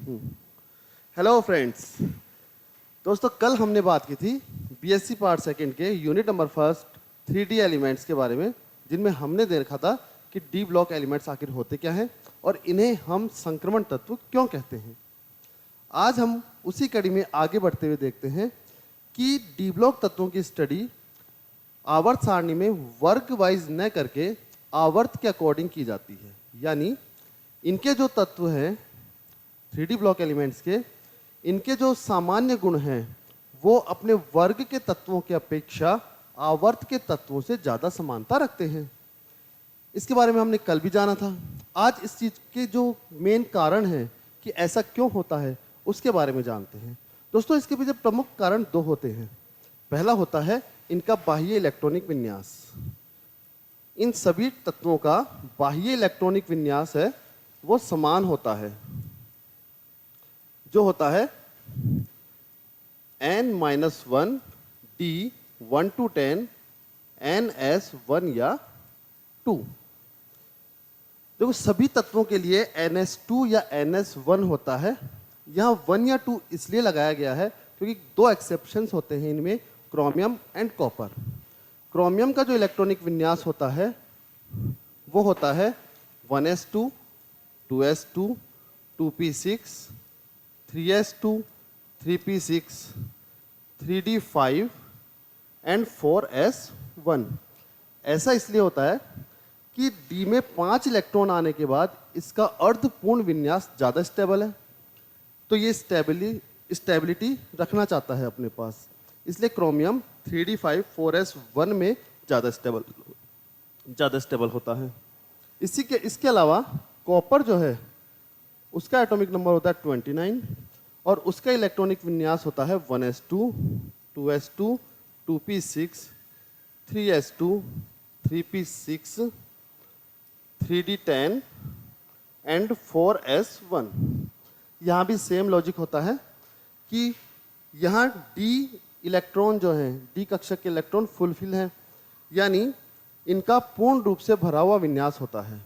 Hello friends. दोस्तों, कल हमने बात की थी बीएससी पार्ट सेकंड के unit number first 3D elements के बारे में, जिनमें हमने देखा था कि डी ब्लॉक एलिमेंट्स आखिर होते क्या हैं और इन्हें हम संक्रमण तत्व क्यों कहते हैं। आज हम उसी कड़ी में आगे बढ़ते हुए देखते हैं कि डी ब्लॉक तत्वों की स्टडी आवर्त सारणी में वर्ग वाइज न करके आवर्त के अकॉर्डिंग की जाती है। यानी इनके जो तत्व हैं 3D ब्लॉक एलिमेंट्स के, इनके जो सामान्य गुण हैं वो अपने वर्ग के तत्वों की अपेक्षा आवर्त के तत्वों से ज़्यादा समानता रखते हैं। इसके बारे में हमने कल भी जाना था। आज इस चीज़ के जो मेन कारण है कि ऐसा क्यों होता है उसके बारे में जानते हैं। दोस्तों, इसके पीछे प्रमुख कारण दो होते हैं। पहला होता है इनका बाह्य इलेक्ट्रॉनिक विन्यास। इन सभी तत्वों का बाह्य इलेक्ट्रॉनिक विन्यास है वो समान होता है, जो होता है n-1 d 1 to 10 ns1 या 2। देखो, सभी तत्वों के लिए ns2 या ns1 होता है। यहाँ 1 या 2 इसलिए लगाया गया है क्योंकि दो एक्सेप्शंस होते हैं इनमें, क्रोमियम एंड कॉपर। क्रोमियम का जो इलेक्ट्रॉनिक विन्यास होता है वो होता है 1s2 2s2 2p6 3s2 3p6 3d5 and 4s1। ऐसा इसलिए होता है कि डी में 5 इलेक्ट्रॉन आने के बाद इसका अर्धपूर्ण विन्यास ज़्यादा स्टेबल है, तो ये स्टेबिलिटी रखना चाहता है अपने पास, इसलिए क्रोमियम 3d5 4s1 में ज़्यादा स्टेबल होता है। इसके अलावा कॉपर जो है उसका एटॉमिक नंबर होता है 29 और उसका इलेक्ट्रॉनिक विन्यास होता है 1s2 2s2 2p6 3s2 3p6 3d10 and 4s1। यहाँ भी सेम लॉजिक होता है कि यहाँ डी इलेक्ट्रॉन जो हैं, डी कक्षक के इलेक्ट्रॉन फुलफिल हैं, यानी इनका पूर्ण रूप से भरा हुआ विन्यास होता है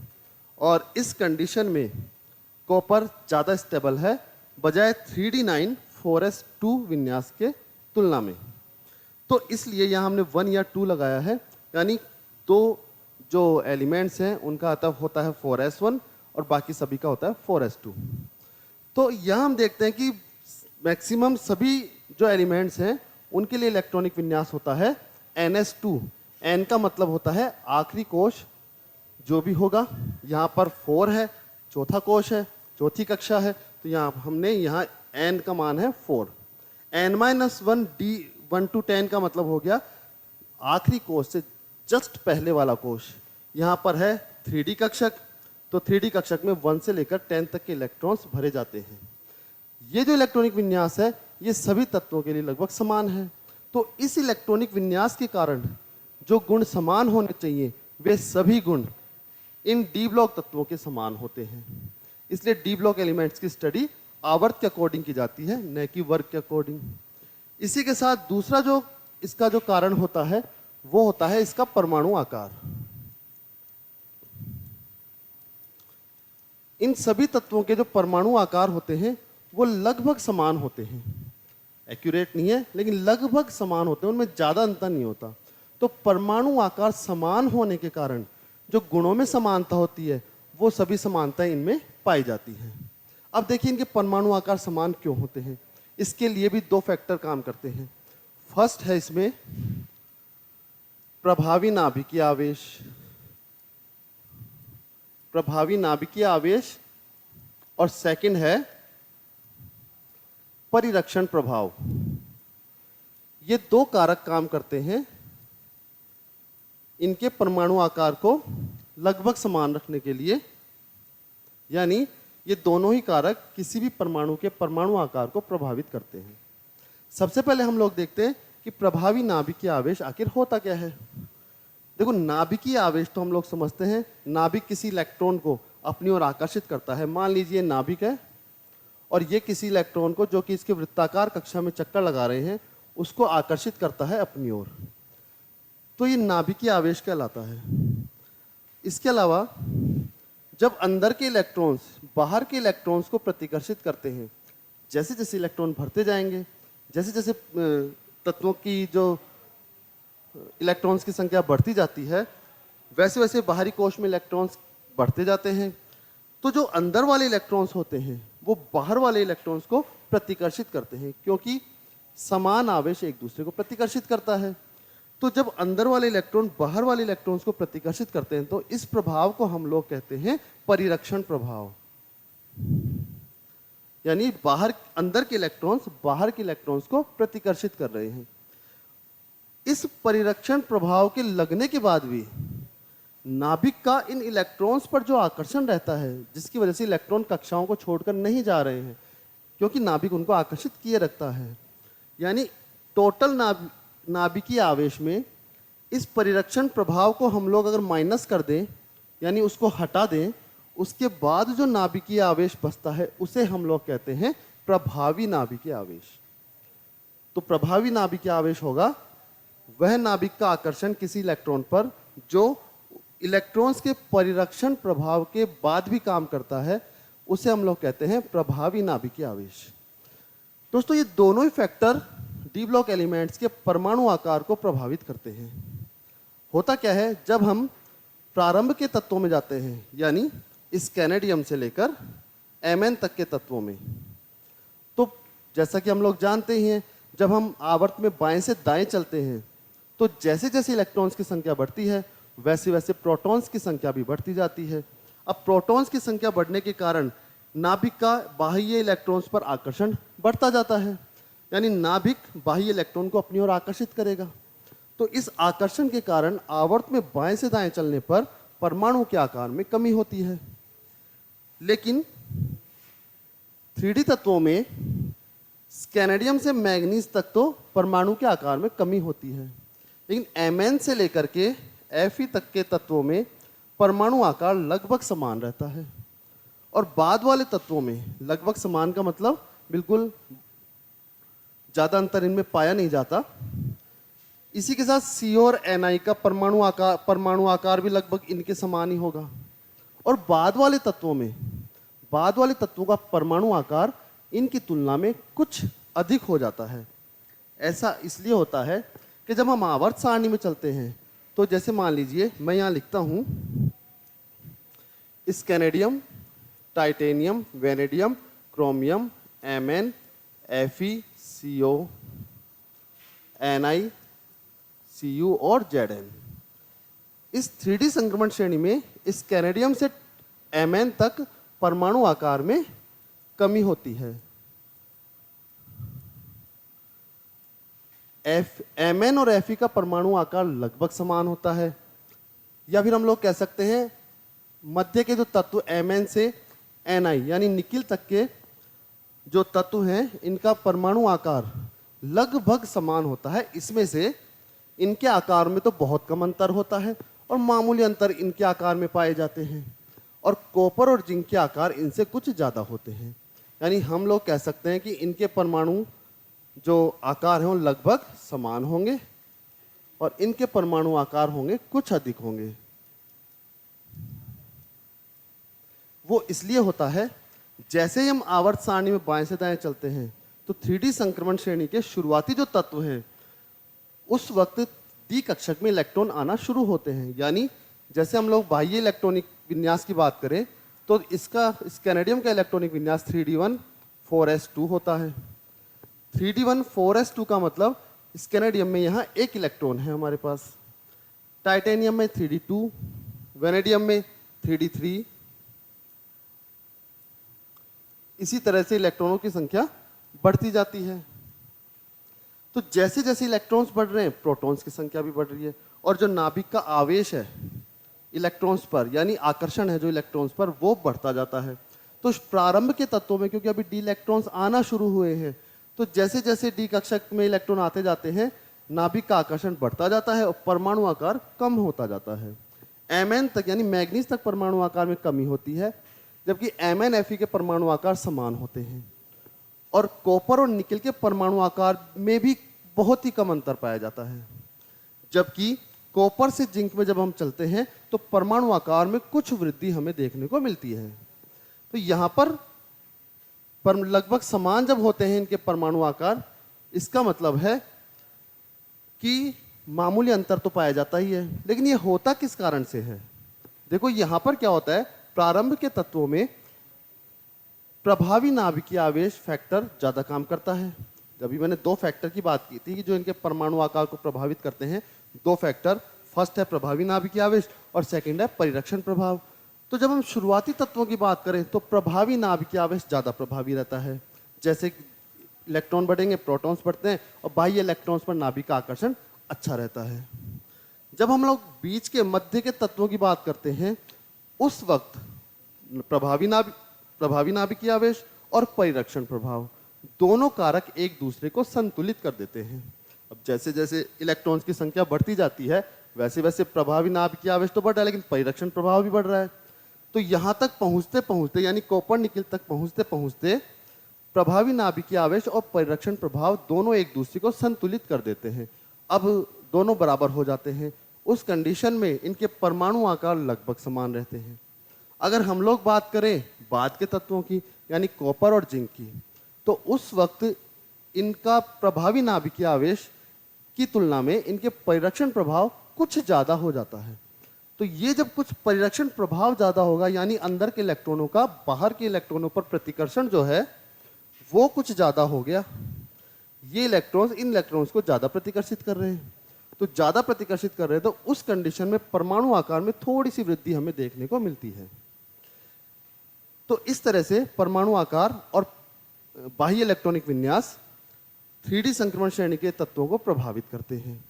और इस कंडीशन में कॉपर ज़्यादा स्टेबल है बजाय 3d9 4s2 विन्यास के तुलना में। तो इसलिए यहाँ हमने 1 या 2 लगाया है, यानी दो जो एलिमेंट्स हैं उनका अतः होता है 4s1 और बाकी सभी का होता है 4s2। तो यहाँ हम देखते हैं कि मैक्सिमम सभी जो एलिमेंट्स हैं उनके लिए इलेक्ट्रॉनिक विन्यास होता है ns2। n का मतलब होता है आखिरी कोश जो भी होगा। यहाँ पर 4 है, चौथा कोश है, चौथी कक्षा है, तो यहाँ हमने यहाँ n का मान है 4। n-1 d 1 to 10 का मतलब हो गया आखिरी कोश से जस्ट पहले वाला कोश। यहाँ पर है 3D कक्षक, तो 3D कक्षक में 1 से लेकर 10 तक के इलेक्ट्रॉन्स भरे जाते हैं। ये जो इलेक्ट्रॉनिक विन्यास है ये सभी तत्वों के लिए लगभग समान है। तो इस इलेक्ट्रॉनिक विन्यास के कारण जो गुण समान होने चाहिए वे सभी गुण इन डी ब्लॉक तत्वों के समान होते हैं। इसलिए डी ब्लॉक एलिमेंट्स की स्टडी आवर्त के अकॉर्डिंग की जाती है, न कि वर्ग के अकॉर्डिंग। इसी के साथ दूसरा जो इसका जो कारण होता है वो होता है इसका परमाणु आकार। इन सभी तत्वों के जो परमाणु आकार होते हैं वो लगभग समान होते हैं। एक्यूरेट नहीं है लेकिन लगभग समान होते हैं, उनमें ज़्यादा अंतर नहीं होता। तो परमाणु आकार समान होने के कारण जो गुणों में समानता होती है वो सभी समानताएं इनमें पाई जाती हैं। अब देखिए इनके परमाणु आकार समान क्यों होते हैं। इसके लिए भी दो फैक्टर काम करते हैं। फर्स्ट है इसमें प्रभावी नाभिकीय आवेश। प्रभावी नाभिकीय आवेश और सेकंड है परिरक्षण प्रभाव। ये दो कारक काम करते हैं इनके परमाणु आकार को लगभग समान रखने के लिए, यानी ये दोनों ही कारक किसी भी परमाणु के परमाणु आकार को प्रभावित करते हैं। सबसे पहले हम लोग देखते हैं कि प्रभावी नाभिकीय आवेश आखिर होता क्या है। देखो, नाभिकीय आवेश तो हम लोग समझते हैं, नाभिक किसी इलेक्ट्रॉन को अपनी ओर आकर्षित करता है। मान लीजिए नाभिक है और ये किसी इलेक्ट्रॉन को जो कि इसके वृत्ताकार कक्षा में चक्कर लगा रहे हैं उसको आकर्षित करता है अपनी ओर, तो ये नाभिकीय आवेश कहलाता है। इसके अलावा जब अंदर के इलेक्ट्रॉन्स बाहर के इलेक्ट्रॉन्स को प्रतिकर्षित करते हैं, जैसे जैसे इलेक्ट्रॉन भरते जाएंगे, जैसे जैसे तत्वों की जो इलेक्ट्रॉन्स की संख्या बढ़ती जाती है, वैसे वैसे बाहरी कोश में इलेक्ट्रॉन्स बढ़ते जाते हैं। तो जो अंदर वाले इलेक्ट्रॉन्स होते हैं वो बाहर वाले इलेक्ट्रॉन्स को प्रतिकर्षित करते हैं, क्योंकि समान आवेश एक दूसरे को प्रतिकर्षित करता है। तो जब अंदर वाले इलेक्ट्रॉन बाहर वाले इलेक्ट्रॉन्स को प्रतिकर्षित करते हैं तो इस प्रभाव को हम लोग कहते हैं परिरक्षण प्रभाव। यानी बाहर अंदर के इलेक्ट्रॉन्स बाहर के इलेक्ट्रॉन्स को प्रतिकर्षित कर रहे हैं। इस परिरक्षण प्रभाव के लगने के बाद भी नाभिक का इन इलेक्ट्रॉन्स पर जो आकर्षण रहता है, जिसकी वजह से इलेक्ट्रॉन कक्षाओं को छोड़कर नहीं जा रहे हैं, क्योंकि नाभिक उनको आकर्षित किए रखता है। यानी टोटल नाभिकीय आवेश में इस परिरक्षण प्रभाव को हम लोग अगर माइनस कर दें, यानी उसको हटा दें, उसके बाद जो नाभिकीय आवेश बचता है उसे हम लोग कहते हैं प्रभावी नाभिकीय आवेश। तो प्रभावी नाभिकीय आवेश होगा वह नाभिक का आकर्षण किसी इलेक्ट्रॉन पर जो इलेक्ट्रॉन्स के परिरक्षण प्रभाव के बाद भी काम करता है, उसे हम लोग कहते हैं प्रभावी नाभिकीय आवेश। दोस्तों, ये दोनों ही फैक्टर डी ब्लॉक एलिमेंट्स के परमाणु आकार को प्रभावित करते हैं। होता क्या है, जब हम प्रारंभ के तत्वों में जाते हैं, यानी स्कैनेडियम से लेकर Mn तक के तत्वों में, तो जैसा कि हम लोग जानते ही हैं, जब हम आवर्त में बाएं से दाएं चलते हैं तो जैसे जैसे इलेक्ट्रॉन्स की संख्या बढ़ती है वैसे वैसे प्रोटॉन्स की संख्या भी बढ़ती जाती है। अब प्रोटॉन्स की संख्या बढ़ने के कारण नाभिक का बाह्य इलेक्ट्रॉन्स पर आकर्षण बढ़ता जाता है, यानी नाभिक बाह्य इलेक्ट्रॉन को अपनी ओर आकर्षित करेगा। तो इस आकर्षण के कारण आवर्त में बाएं से दाएं चलने पर परमाणु के आकार में कमी होती है। लेकिन 3D तत्वों में स्कैनेडियम से मैग्नीज तक तो परमाणु के आकार में कमी होती है, लेकिन Mn से लेकर के Fe तक के तत्वों में परमाणु आकार लगभग समान रहता है। और बाद वाले तत्वों में लगभग समान का मतलब बिल्कुल ज़्यादा अंतर इनमें पाया नहीं जाता। इसी के साथ C और Ni का परमाणु आकार भी लगभग इनके समान ही होगा। और बाद वाले तत्वों का परमाणु आकार इनकी तुलना में कुछ अधिक हो जाता है। ऐसा इसलिए होता है कि जब हम आवर्त सारणी में चलते हैं, तो जैसे मान लीजिए मैं यहाँ लिखता हूँ scandium, titanium, vanadium, chromium, Mn, Fe, Co, Ni, Cu और Zn। इस 3D संक्रमण श्रेणी में स्कैनेडियम से Mn तक परमाणु आकार में कमी होती है। Mn और Fe का परमाणु आकार लगभग समान होता है, या फिर हम लोग कह सकते हैं मध्य के जो तत्व Mn से Ni यानी निकिल तक के जो तत्व हैं, इनका परमाणु आकार लगभग समान होता है। इसमें से इनके आकार में तो बहुत कम अंतर होता है और मामूली अंतर इनके आकार में पाए जाते हैं, और कॉपर और जिंक के आकार इनसे कुछ ज़्यादा होते हैं। यानी हम लोग कह सकते हैं कि इनके परमाणु जो आकार हैं वो लगभग समान होंगे और इनके परमाणु आकार होंगे कुछ अधिक होंगे। वो इसलिए होता है, जैसे ही हम आवर्त सारणी में बाएं से दाएं चलते हैं तो 3D संक्रमण श्रेणी के शुरुआती जो तत्व हैं उस वक्त डी कक्षक में इलेक्ट्रॉन आना शुरू होते हैं। यानी जैसे हम लोग बाह्य इलेक्ट्रॉनिक विन्यास की बात करें तो इसका स्कैनेडियम का इलेक्ट्रॉनिक विन्यास 3D1 4s2 होता है। 3D1 4s2 का मतलब स्कैनेडियम में यहाँ एक इलेक्ट्रॉन है हमारे पास, टाइटेनियम में 3D2, वेनेडियम में 3D3। इसी तरह से इलेक्ट्रॉनों की संख्या बढ़ती जाती है। तो जैसे जैसे इलेक्ट्रॉन्स बढ़ रहे हैं प्रोटॉन्स की संख्या भी बढ़ रही है, और जो नाभिक का आवेश है इलेक्ट्रॉन्स पर, यानी आकर्षण है जो इलेक्ट्रॉन्स पर, वो बढ़ता जाता है। तो प्रारंभ के तत्वों में क्योंकि अभी डी इलेक्ट्रॉन्स आना शुरू हुए हैं, तो जैसे जैसे डी कक्षक में इलेक्ट्रॉन आते जाते हैं नाभिक का आकर्षण बढ़ता जाता है और परमाणु आकार कम होता जाता है। Mn तक यानी मैग्नीज तक परमाणु आकार में कमी होती है, जबकि Mn Fe के परमाणु आकार समान होते हैं। और कॉपर और निकिल के परमाणु आकार में भी बहुत ही कम अंतर पाया जाता है, जबकि कॉपर से जिंक में जब हम चलते हैं तो परमाणु आकार में कुछ वृद्धि हमें देखने को मिलती है। तो यहाँ पर लगभग समान जब होते हैं इनके परमाणु आकार, इसका मतलब है कि मामूली अंतर तो पाया जाता ही है, लेकिन ये होता किस कारण से है? देखो यहाँ पर क्या होता है, प्रारंभ के तत्वों में प्रभावी नाभिकीय आवेश फैक्टर ज्यादा काम करता है। अभी मैंने दो फैक्टर की बात की थी कि जो इनके परमाणु आकार को प्रभावित करते हैं, दो फैक्टर, फर्स्ट है प्रभावी नाभिकीय आवेश और सेकंड है परिरक्षण प्रभाव। तो जब हम शुरुआती तत्वों की बात करें तो प्रभावी नाभिकीय आवेश ज्यादा प्रभावी रहता है। जैसे इलेक्ट्रॉन बढ़ेंगे, प्रोटॉन्स बढ़ते हैं और बाह्य इलेक्ट्रॉन्स पर नाभिक का आकर्षण अच्छा रहता है। जब हम लोग बीच के मध्य के तत्वों की बात करते हैं, उस वक्त प्रभावी नाभिकीय आवेश और परिरक्षण प्रभाव दोनों कारक एक दूसरे को संतुलित कर देते हैं। अब जैसे जैसे इलेक्ट्रॉन्स की संख्या बढ़ती जाती है, वैसे वैसे प्रभावी नाभिकीय आवेश तो बढ़ रहा है, लेकिन परिरक्षण प्रभाव भी बढ़ रहा है। तो यहाँ तक पहुँचते पहुँचते, यानी कॉपर निकल तक पहुँचते पहुँचते प्रभावी नाभिकीय आवेश और परिरक्षण प्रभाव दोनों एक दूसरे को संतुलित कर देते हैं। अब दोनों बराबर हो जाते हैं। उस कंडीशन में इनके परमाणु आकार लगभग समान रहते हैं। अगर हम लोग बात करें बाद के तत्वों की, यानी कॉपर और जिंक की, तो उस वक्त इनका प्रभावी नाभिकीय आवेश की तुलना में इनके परिरक्षण प्रभाव कुछ ज्यादा हो जाता है। तो ये जब कुछ परिरक्षण प्रभाव ज्यादा होगा, यानी अंदर के इलेक्ट्रॉनों का बाहर के इलेक्ट्रॉनों पर प्रतिकर्षण जो है वो कुछ ज्यादा हो गया। ये इलेक्ट्रॉन्स इन इलेक्ट्रॉन्स को ज्यादा प्रतिकर्षित कर रहे हैं। तो ज्यादा प्रतिकर्षित कर रहे हैं, तो उस कंडीशन में परमाणु आकार में थोड़ी सी वृद्धि हमें देखने को मिलती है। तो इस तरह से परमाणु आकार और बाह्य इलेक्ट्रॉनिक विन्यास 3D संक्रमण श्रेणी के तत्वों को प्रभावित करते हैं।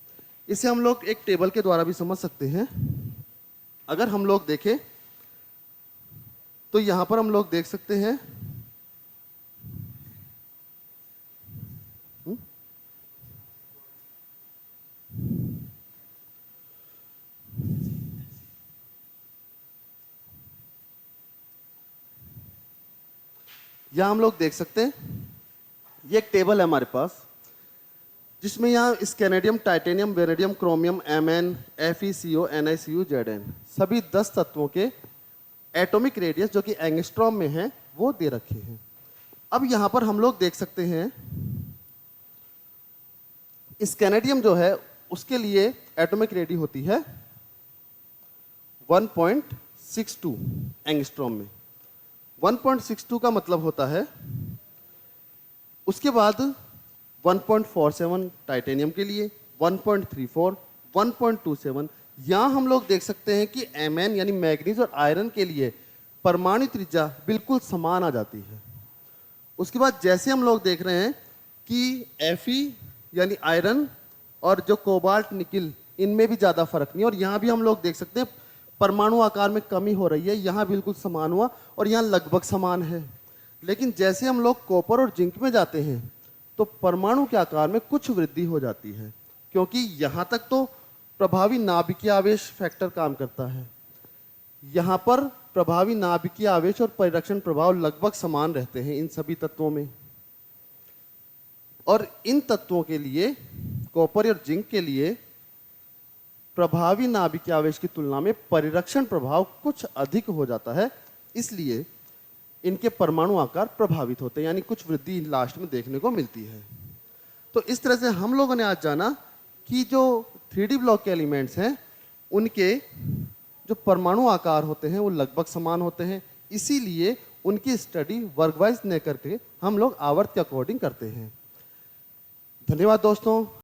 इसे हम लोग एक टेबल के द्वारा भी समझ सकते हैं। अगर हम लोग देखें तो यहां पर हम लोग देख सकते हैं यहां हम लोग देख सकते हैं, ये एक टेबल है हमारे पास, जिसमें यहाँ scandium, titanium, vanadium, chromium, Mn, FeCO, NiCu, Zn सभी 10 तत्वों के एटॉमिक रेडियस जो कि एंगस्ट्रॉम में है वो दे रखे हैं। अब यहाँ पर हम लोग देख सकते हैं स्कैनेडियम जो है उसके लिए एटॉमिक रेडियस होती है 1.62 एंगस्ट्रॉम में। 1.62 का मतलब होता है, उसके बाद 1.47 टाइटेनियम के लिए, 1.34, 1.27। यहाँ हम लोग देख सकते हैं कि Mn यानी मैग्नीज और आयरन के लिए परमाणु त्रिज्या बिल्कुल समान आ जाती है। उसके बाद जैसे हम लोग देख रहे हैं कि Fe यानी आयरन और जो कोबाल्ट निकिल, इनमें भी ज़्यादा फर्क नहीं, और यहाँ भी हम लोग देख सकते हैं परमाणु आकार में कमी हो रही है। यहाँ बिल्कुल समान हुआ और यहाँ लगभग समान है। लेकिन जैसे हम लोग कॉपर और जिंक में जाते हैं तो परमाणु के आकार में कुछ वृद्धि हो जाती है, क्योंकि यहाँ तक तो प्रभावी नाभिकीय आवेश फैक्टर काम करता है। यहाँ पर प्रभावी नाभिकीय आवेश और परिरक्षण प्रभाव लगभग समान रहते हैं इन सभी तत्वों में। और इन तत्वों के लिए, कॉपर और जिंक के लिए, प्रभावी नाभिकीय आवेश की तुलना में परिरक्षण प्रभाव कुछ अधिक हो जाता है, इसलिए इनके परमाणु आकार प्रभावित होते हैं, यानी कुछ वृद्धि लास्ट में देखने को मिलती है। तो इस तरह से हम लोगों ने आज जाना कि जो 3D ब्लॉक के एलिमेंट्स हैं उनके जो परमाणु आकार होते हैं वो लगभग समान होते हैं, इसीलिए उनकी स्टडी वर्ग वाइज न करके हम लोग आवर्त के अकॉर्डिंग करते हैं। धन्यवाद दोस्तों।